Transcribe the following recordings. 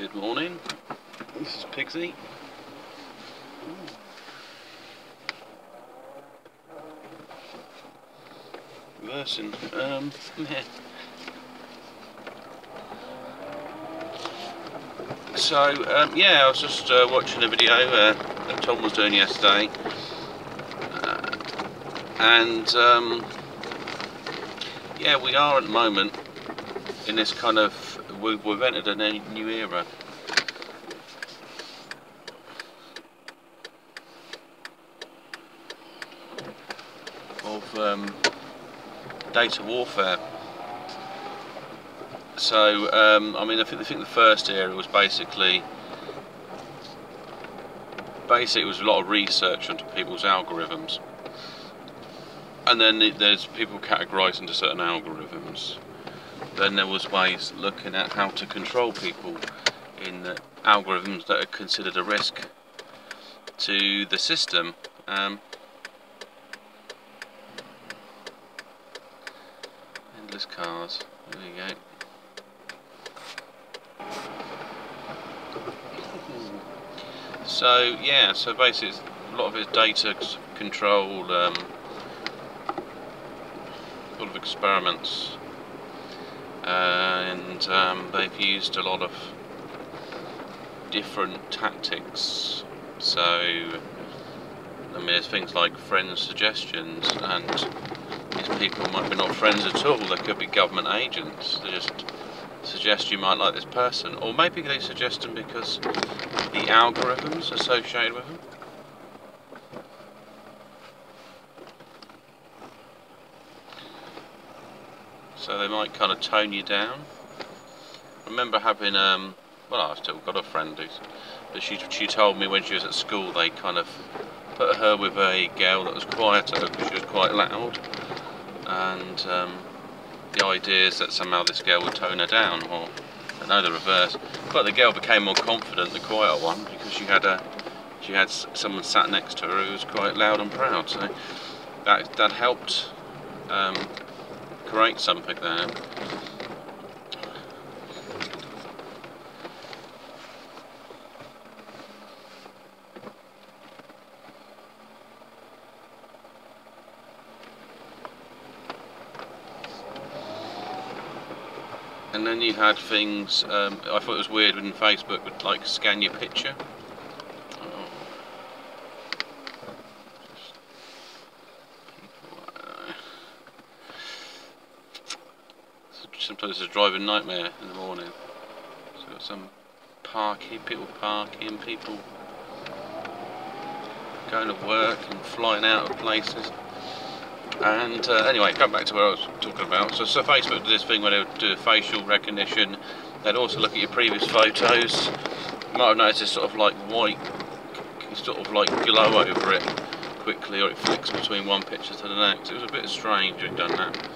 Good morning, this is Pigsy. Versing, yeah. So, yeah, I was just watching a video that Tom was doing yesterday, and yeah, we are at the moment in this kind of, we've entered a new era. Of data warfare. So, I mean, I think the first era was basically it was a lot of research onto people's algorithms, and then there's people categorised into certain algorithms. Then there was ways looking at how to control people in the algorithms that are considered a risk to the system. Endless cars. There you go. So yeah, so basically a lot of it's data control, a lot of experiments, and they've used a lot of different tactics. So I mean, there's things like friend suggestions, and these people might be not friends at all. They could be government agents. They just suggest you might like this person, or maybe they suggest them because the algorithms associated with them. So they might kind of tone you down. I remember having, well, I've still got a friend but she told me when she was at school they kind of put her with a girl that was quieter because she was quite loud, and the idea is that somehow this girl would tone her down, or I know the reverse. But the girl became more confident, the quieter one, because she had someone sat next to her who was quite loud and proud. So that helped create something there. And then you had things, I thought it was weird when Facebook would like scan your picture. Sometimes it's a driving nightmare in the morning. So got some people parking, people going to work and flying out of places. And anyway, come back to what I was talking about. So Facebook did this thing where they would do facial recognition. They'd also look at your previous photos. You might have noticed this sort of like white, sort of like glow over it quickly, or it flicks between one picture to the next. It was a bit strange when done that.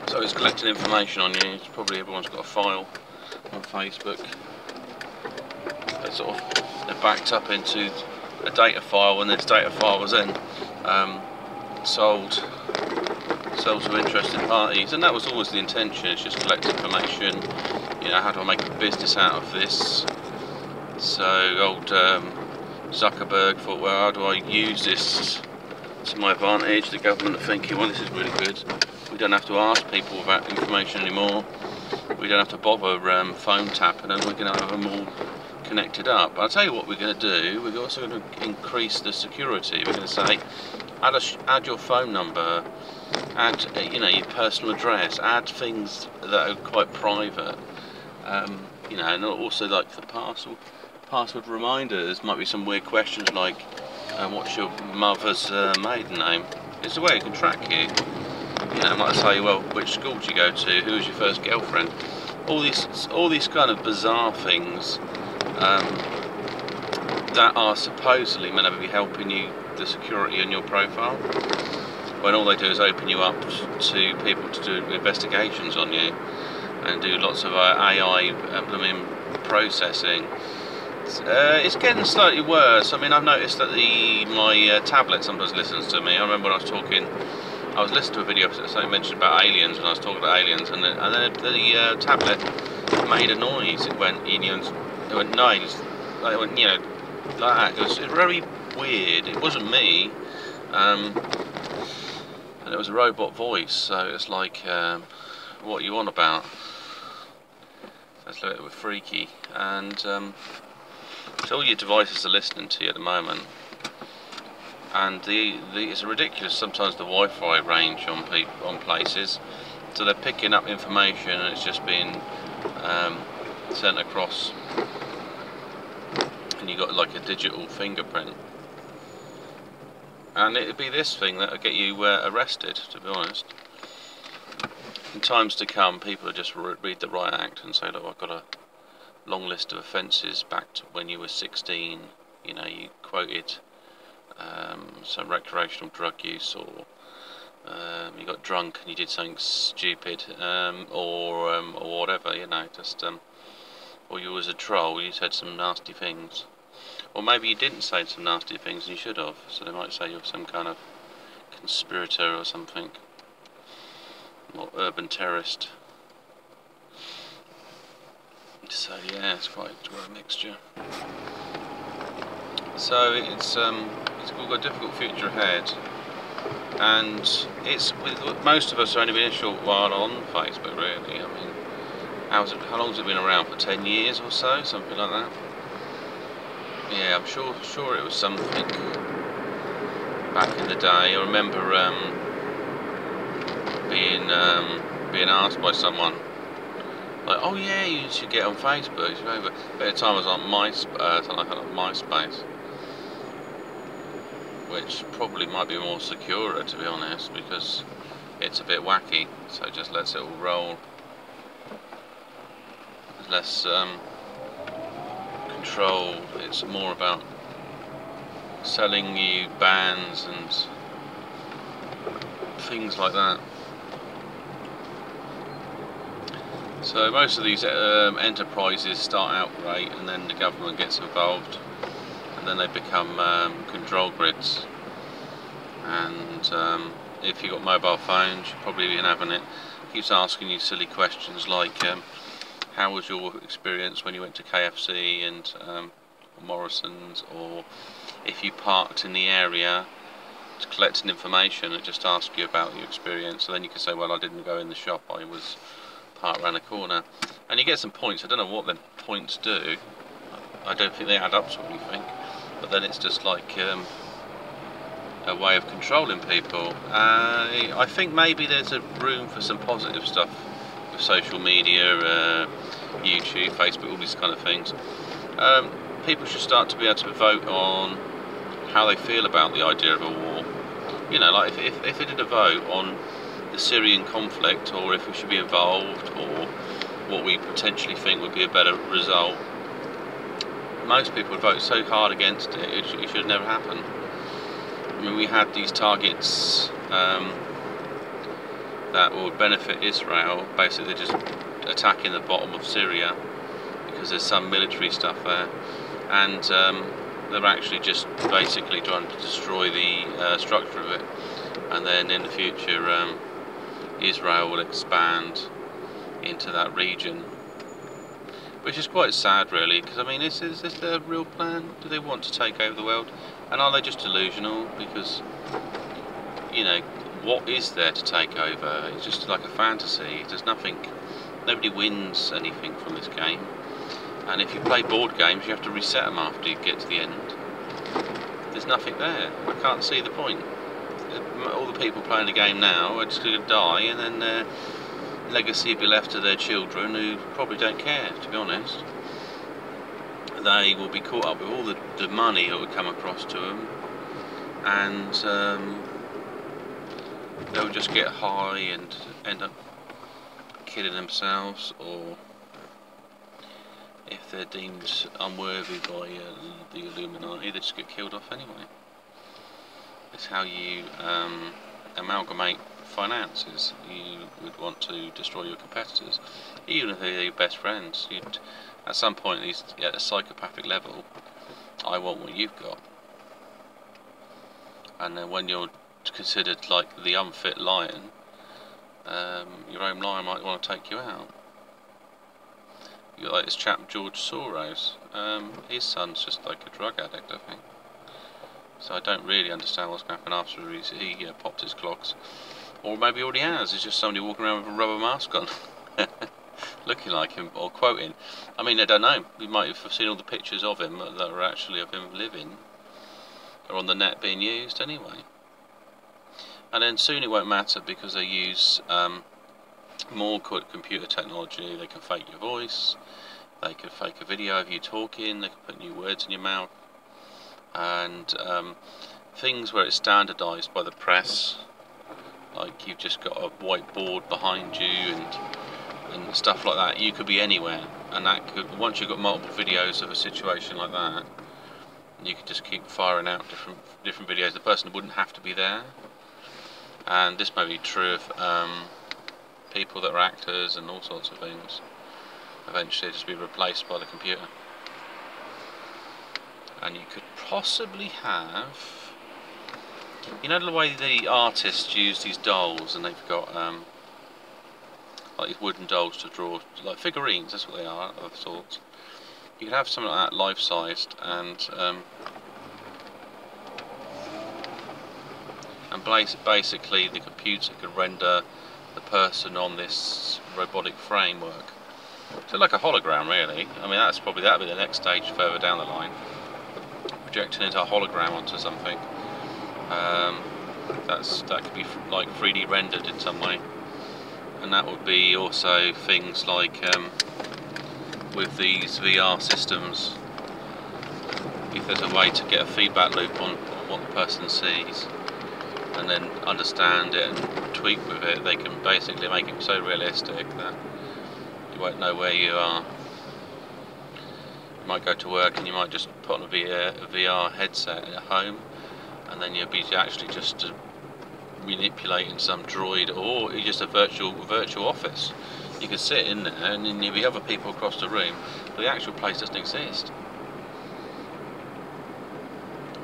So it's collecting information on you. It's probably everyone's got a file on Facebook. They're backed up into a data file, and this data file was then sold to interested parties, and that was always the intention. It's just collect information. You know, how do I make a business out of this? So old Zuckerberg thought, well, how do I use this to my advantage? The government are thinking, well, this is really good. We don't have to ask people about information anymore. We don't have to bother phone tapping, and we're going to have them all connected up. But I'll tell you what we're going to do. We're also going to increase the security. We're going to say, add your phone number, add your personal address, add things that are quite private. You know, and also like the password reminders. Might be some weird questions like, what's your mother's maiden name? It's a way it can track you. You know, it might say, well, which school did you go to? Who was your first girlfriend? All these kind of bizarre things that are supposedly meant to be helping you, the security in your profile, when all they do is open you up to people to do investigations on you and do lots of AI processing. It's getting slightly worse. I mean, I've noticed that my tablet sometimes listens to me. I remember when I was listening to a video that something mentioned about aliens, and I was talking about aliens, and then the tablet made a noise. It went, it went noise. Like, it went, like that. It was very weird. It wasn't me, and it was a robot voice. So it's like, what are you on about? That's a little bit freaky. And so all your devices are listening to you at the moment. And it's ridiculous sometimes the Wi-Fi range on places, so they're picking up information and it's just being sent across, and you got like a digital fingerprint, and it'd be this thing that'll get you arrested, to be honest. In times to come, people will just read the riot act and say, look, I've got a long list of offences back to when you were 16, you quoted some recreational drug use, or you got drunk and you did something stupid, or whatever, just or you was a troll, you said some nasty things, or maybe you didn't say some nasty things and you should have, so they might say you're some kind of conspirator or something, or urban terrorist. So yeah, it's quite a mixture. So it's we've got a difficult future ahead, and most of us have only been a short while on Facebook, really. I mean, how long has it been around for? 10 years or so, something like that. Yeah, I'm sure it was something back in the day. I remember being asked by someone, like, oh yeah, you should get on Facebook. But at the time I was on MySpace, which probably might be more secure, to be honest, because it's a bit wacky, so it just lets it all roll. There's less control. It's more about selling you bands and things like that. So most of these enterprises start out great, and then the government gets involved, and then they become control grids. And if you've got mobile phones, you've probably been having it. It keeps asking you silly questions like, how was your experience when you went to KFC and Morrison's, or if you parked in the area, to collecting information. It just asks you about your experience, and then you can say, well, I didn't go in the shop, I was parked around the corner, and you get some points. I don't know what the points do. I don't think they add up to anything, but then it's just like a way of controlling people. I think maybe there's a room for some positive stuff with social media, YouTube, Facebook, all these kind of things. People should start to be able to vote on how they feel about the idea of a war. Like if they did a vote on the Syrian conflict, or if we should be involved, or what we potentially think would be a better result, most people would vote so hard against it, it should never happen. I mean, we had these targets that would benefit Israel, basically just attacking the bottom of Syria because there's some military stuff there, and they're actually just basically trying to destroy the structure of it, and then in the future Israel will expand into that region, which is quite sad, really, because I mean, is this their real plan? Do they want to take over the world? And are they just delusional? Because, what is there to take over? It's just like a fantasy. There's nothing, nobody wins anything from this game. And if you play board games, you have to reset them after you get to the end. There's nothing there. I can't see the point. All the people playing the game now are just going to die, and then their legacy will be left to their children, who probably don't care, to be honest. They will be caught up with all the money that would come across to them, and they'll just get high and end up killing themselves, or if they're deemed unworthy by the Illuminati, they just get killed off anyway. It's how you amalgamate finances. You would want to destroy your competitors, even if they're your best friends. At some point, at a psychopathic level, I want what you've got. And then when you're considered like the unfit lion, your own lion might want to take you out. You got like this chap George Soros. His son's just like a drug addict, I think. So I don't really understand what's going to happen after he popped his clogs. Or maybe he already has. It's just somebody walking around with a rubber mask on. Looking like him, or quoting. I mean, I don't know. You might have seen all the pictures of him that are actually of him living. Are on the net being used anyway. And then soon it won't matter because they use more computer technology. They can fake your voice. They can fake a video of you talking. They can put new words in your mouth. And things where it's standardised by the press, like you've just got a whiteboard behind you and stuff like that. You could be anywhere, and that could, once you've got multiple videos of a situation like that, you could just keep firing out different videos. The person wouldn't have to be there. And this may be true of people that are actors and all sorts of things. Eventually just be replaced by the computer. And you could possibly have, you know the way the artists use these dolls, and they've got like these wooden dolls to draw, like figurines, that's what they are, of sorts. You could have something like that life-sized, and basically the computer could render the person on this robotic framework. So like a hologram, really. I mean, that'll be the next stage further down the line. Projecting into a hologram onto something. That could be like 3D rendered in some way, and that would be also things like with these VR systems. If there's a way to get a feedback loop on what the person sees, and then understand it and tweak with it, they can basically make it so realistic that you won't know where you are. You might go to work and you might just put on a VR headset at home, and then you'll be actually just manipulating some droid, or just a virtual office. You could sit in there and then there'll be other people across the room, but the actual place doesn't exist.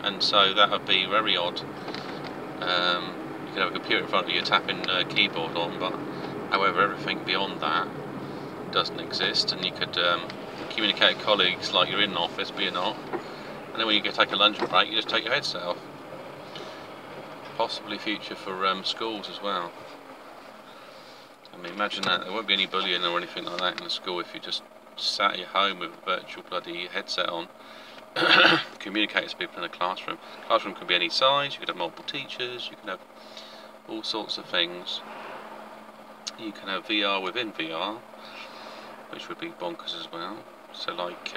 And so that would be very odd. You could have a computer in front of you tapping a keyboard on, but however everything beyond that doesn't exist, and you could communicate with colleagues like you're in an office, but you're not. And then when you go take a lunch break, you just take your headset off. Possibly future for schools as well. I mean, imagine that. There won't be any bullying or anything like that in the school if you just sat at your home with a virtual bloody headset on. Communicate to people in a classroom. Classroom can be any size. You could have multiple teachers. You can have all sorts of things. You can have VR within VR, which would be bonkers as well. So like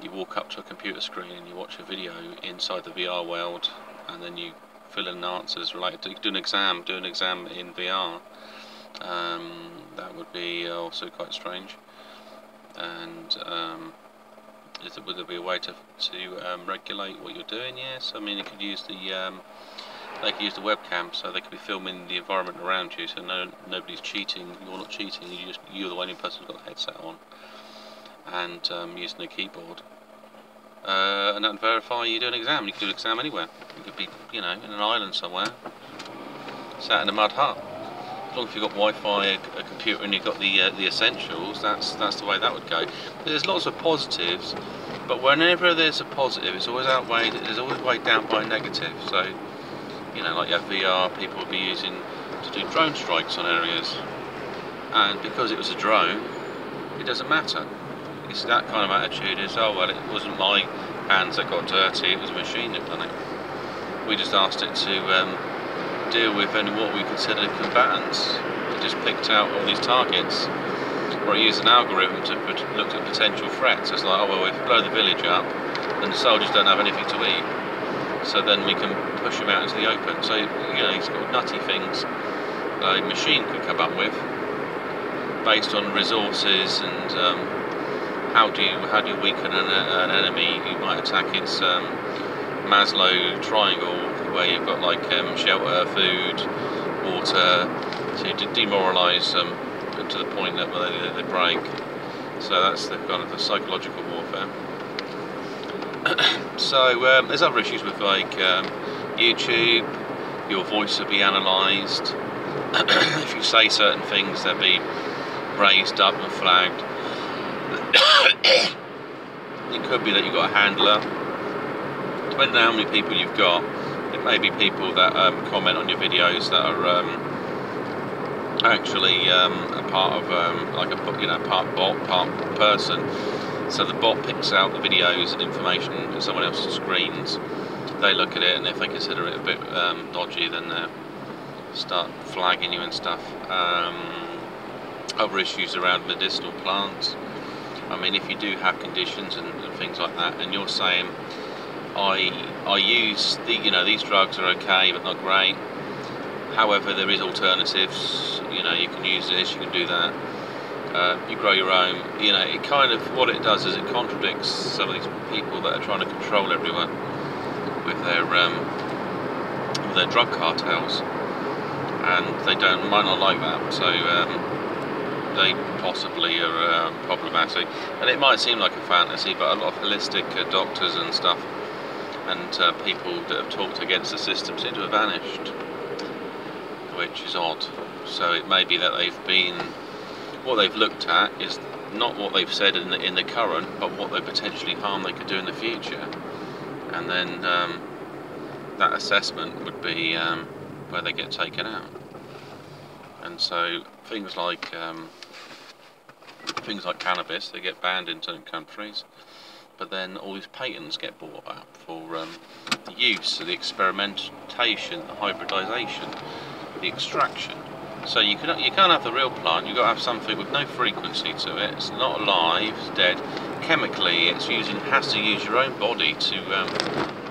you walk up to a computer screen and you watch a video inside the VR world, and then you fill in answers related to, you could do an exam in VR. That would be also quite strange. And would there be a way to regulate what you're doing? Yes, I mean you could use the they could use the webcam, so they could be filming the environment around you, so nobody's cheating. You're not cheating. You're the only person who's got the headset on, and using a keyboard, and that would verify you do an exam. You could do an exam anywhere. You could be, in an island somewhere, sat in a mud hut. As long as you've got Wi-Fi, a computer, and you've got the essentials, that's the way that would go. But there's lots of positives, but whenever there's a positive, it's always outweighed. It's always weighed down by a negative. So, like you have VR, people will be using to do drone strikes on areas, and because it was a drone, it doesn't matter. It's that kind of attitude. Is, oh well, it wasn't my hands that got dirty; it was a machine that done it. We just asked it to deal with what we consider combatants. It just picked out all these targets, or it used an algorithm to look at potential threats. It's like, oh well, if we blow the village up, then the soldiers don't have anything to eat, so then we can push them out into the open. So these sort of nutty things a machine could come up with, based on resources and how do you weaken an enemy. You might attack its Maslow triangle, where you've got like shelter, food, water, so you demoralise them to the point that they break. So that's the kind of the psychological warfare. So there's other issues with like YouTube. Your voice will be analysed. If you say certain things, they'll be raised up and flagged. It could be that you've got a handler. Depending on how many people you've got, it may be people that comment on your videos that are actually a part of like a part bot, part person. So the bot picks out the videos and information on someone else's screens. They look at it, and if they consider it a bit dodgy, then they start flagging you and stuff. Other issues around medicinal plants. I mean, if you do have conditions and things like that, and you're saying, I use these drugs are okay but not great. However, there is alternatives. You can use this, you can do that. You grow your own. It kind of, what it does is it contradicts some of these people that are trying to control everyone with their drug cartels, and they might not like that. So they possibly are problematic. And it might seem like a fantasy, but a lot of holistic doctors and stuff, and people that have talked against the system seem to have vanished, which is odd. So it may be that what they've looked at is not what they've said in the current, but what they potentially harm they could do in the future, and then that assessment would be where they get taken out. And so things like cannabis, they get banned in certain countries, but then all these patents get bought up for the use, the experimentation, the hybridization, the extraction. So you can't have the real plant. You've got to have something with no frequency to it. It's not alive, it's dead. Chemically, it has to use your own body to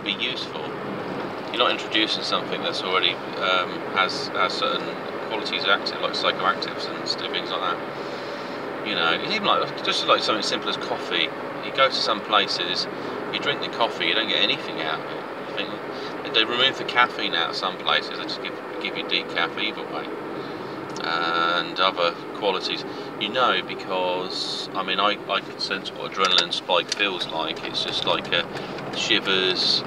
be useful. You're not introducing something that's already has certain qualities active, like psychoactives and things like that. It's even just like something simple as coffee. You go to some places, you drink the coffee, you don't get anything out of it. They remove the caffeine out of some places. They just give you decaf either way, and other qualities. Because I mean, I can sense what adrenaline spike feels like. It's just like shivers,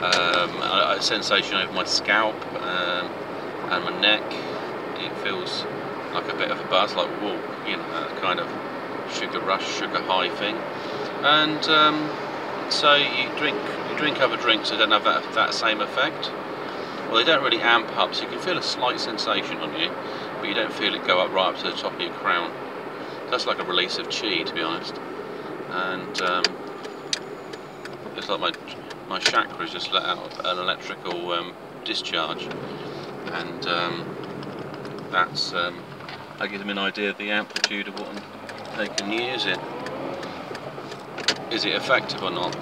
a sensation over my scalp and my neck. It feels like a bit of a buzz, like whoa, that kind of sugar rush, sugar high thing. And so you drink other drinks that don't have that same effect. Well, they don't really amp up, so you can feel a slight sensation on you, but you don't feel it go up right up to the top of your crown. So that's like a release of chi, to be honest. And it's like my chakras just let out an electrical discharge, and that gives them an idea of the amplitude of what they can use it. Is it effective or not?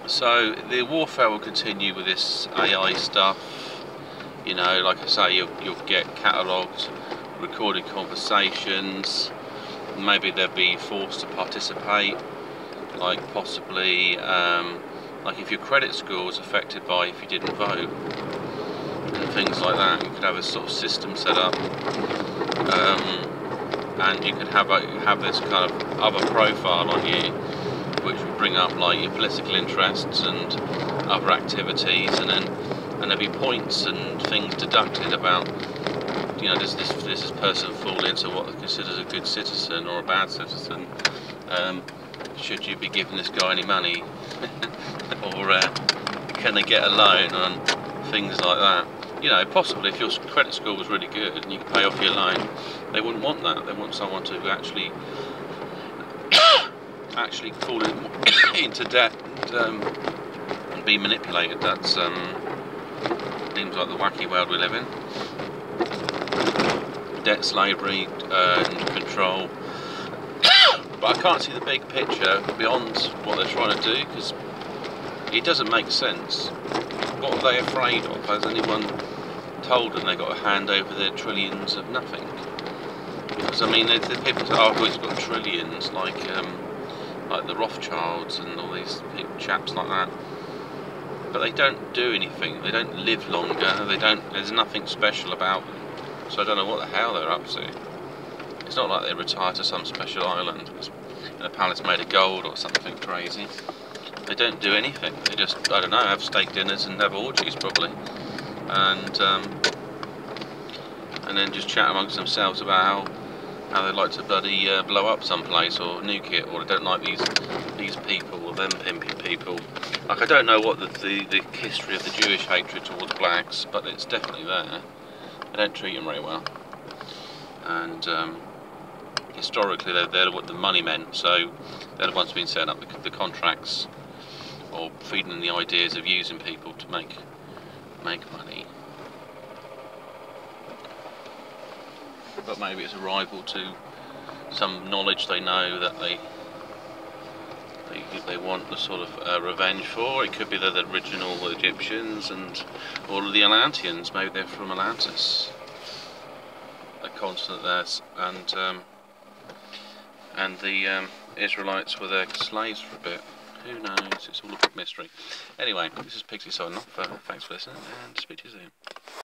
So the warfare will continue with this AI stuff. Like I say, you'll get catalogued, recorded conversations. Maybe they'll be forced to participate, like possibly like if your credit score was affected by if you didn't vote and things like that. You could have a sort of system set up, and you could have this kind of other profile on you, which would bring up like your political interests and other activities, and there'd be points and things deducted about, does this person fall into what they consider a good citizen or a bad citizen? Should you be giving this guy any money, or can they get a loan, and things like that. Possibly if your credit score was really good and you could pay off your loan, they wouldn't want that. They want someone to actually fall into debt and be manipulated. That's seems like the wacky world we live in. Debt, slavery, and control. But I can't see the big picture beyond what they're trying to do, because it doesn't make sense. What are they afraid of? Has anyone told them they've got to hand over their trillions of nothing? Because I mean, there's people say, oh, he's got trillions, like the Rothschilds and all these chaps like that. But they don't do anything. They don't live longer. There's nothing special about them. So I don't know what the hell they're up to. It's not like they retire to some special island in a palace made of gold or something crazy. They don't do anything. They just, I don't know, have steak dinners and have orgies probably, and then just chat amongst themselves about how they like to bloody blow up some place or nuke it, or they don't like these people or them pimping people. Like, I don't know what the history of the Jewish hatred towards blacks, but it's definitely there. They don't treat them very well, and historically they're the money men, so they're the ones being setting up the contracts or feeding them the ideas of using people to make money. But maybe it's a rival to some knowledge they know that they want the sort of revenge for. It could be they're the original Egyptians and all of the Atlanteans. Maybe they're from Atlantis, a continent there, and the Israelites were their slaves for a bit. Who knows? It's all a big mystery. Anyway, this is Pixie signing off. Thanks for listening, and speak to you soon.